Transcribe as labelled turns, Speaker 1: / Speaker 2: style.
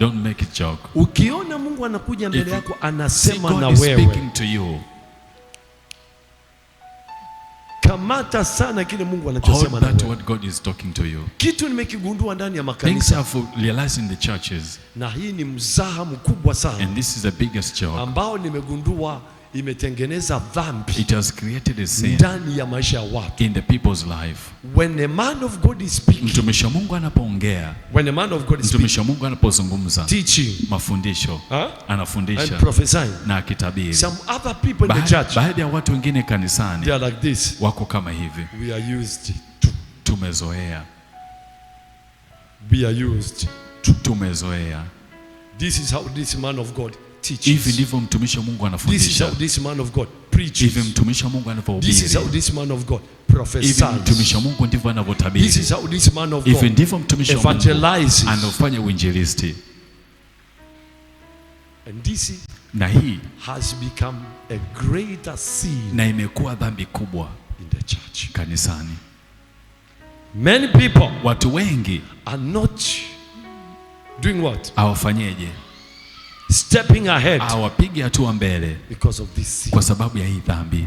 Speaker 1: Don't make it joke.
Speaker 2: Ukiona Mungu anakuja mbele yako anasema na
Speaker 1: God is
Speaker 2: wewe,
Speaker 1: speaking to you,
Speaker 2: kamata sana kile Mungu anachosema
Speaker 1: hold
Speaker 2: na
Speaker 1: that
Speaker 2: wewe.
Speaker 1: what God is talking to you.
Speaker 2: Kitu nimekigundua ndani ya
Speaker 1: Things
Speaker 2: makanisa,
Speaker 1: I've realized in the churches,
Speaker 2: na hii ni mzaha mkubwa sana
Speaker 1: and this is the biggest joke.
Speaker 2: ambao nimegundua imetengeneza dhambi
Speaker 1: It has created a sin
Speaker 2: ndani ya maisha ya watu.
Speaker 1: in the people's life.
Speaker 2: When a man of God is speaking,
Speaker 1: Mtumishi wa Mungu anapoongea,
Speaker 2: when a man of God is speaking,
Speaker 1: mtumishi wa Mungu anapozungumza
Speaker 2: teaching,
Speaker 1: mafundisho,
Speaker 2: and
Speaker 1: anafundisha
Speaker 2: prophesying,
Speaker 1: na akitabiri,
Speaker 2: some other people in the church,
Speaker 1: baadhi ya watu wengine kanisani
Speaker 2: they are like this.
Speaker 1: wako kama hivi.
Speaker 2: We are used to.
Speaker 1: Tumezoea,
Speaker 2: We are used.
Speaker 1: tumezoea.
Speaker 2: This is how this man of God teaches.
Speaker 1: Hivi ndivyo mtumishi wa Mungu
Speaker 2: This is
Speaker 1: anafundisha.
Speaker 2: how this man of God
Speaker 1: Hivi
Speaker 2: preaches.
Speaker 1: mtumishi wa Mungu
Speaker 2: This is
Speaker 1: anavyohubiri.
Speaker 2: how this man of God
Speaker 1: Hivi
Speaker 2: prophesies.
Speaker 1: mtumishi wa Mungu ndivyo
Speaker 2: This
Speaker 1: anavyotabiri.
Speaker 2: is how this man of
Speaker 1: Hivi
Speaker 2: God
Speaker 1: ndivyo mtumishi wa Mungu
Speaker 2: evangelizes.
Speaker 1: anafanya uinjilisti.
Speaker 2: And this
Speaker 1: Na hii
Speaker 2: has become a greater sin
Speaker 1: na imekuwa dhambi kubwa
Speaker 2: in the church.
Speaker 1: kanisani.
Speaker 2: Many people
Speaker 1: Watu wengi
Speaker 2: are not doing what?
Speaker 1: hawafanyeje?
Speaker 2: Stepping ahead
Speaker 1: Hawapigi hatua mbele
Speaker 2: because of this sin.
Speaker 1: kwa sababu ya hii dhambi.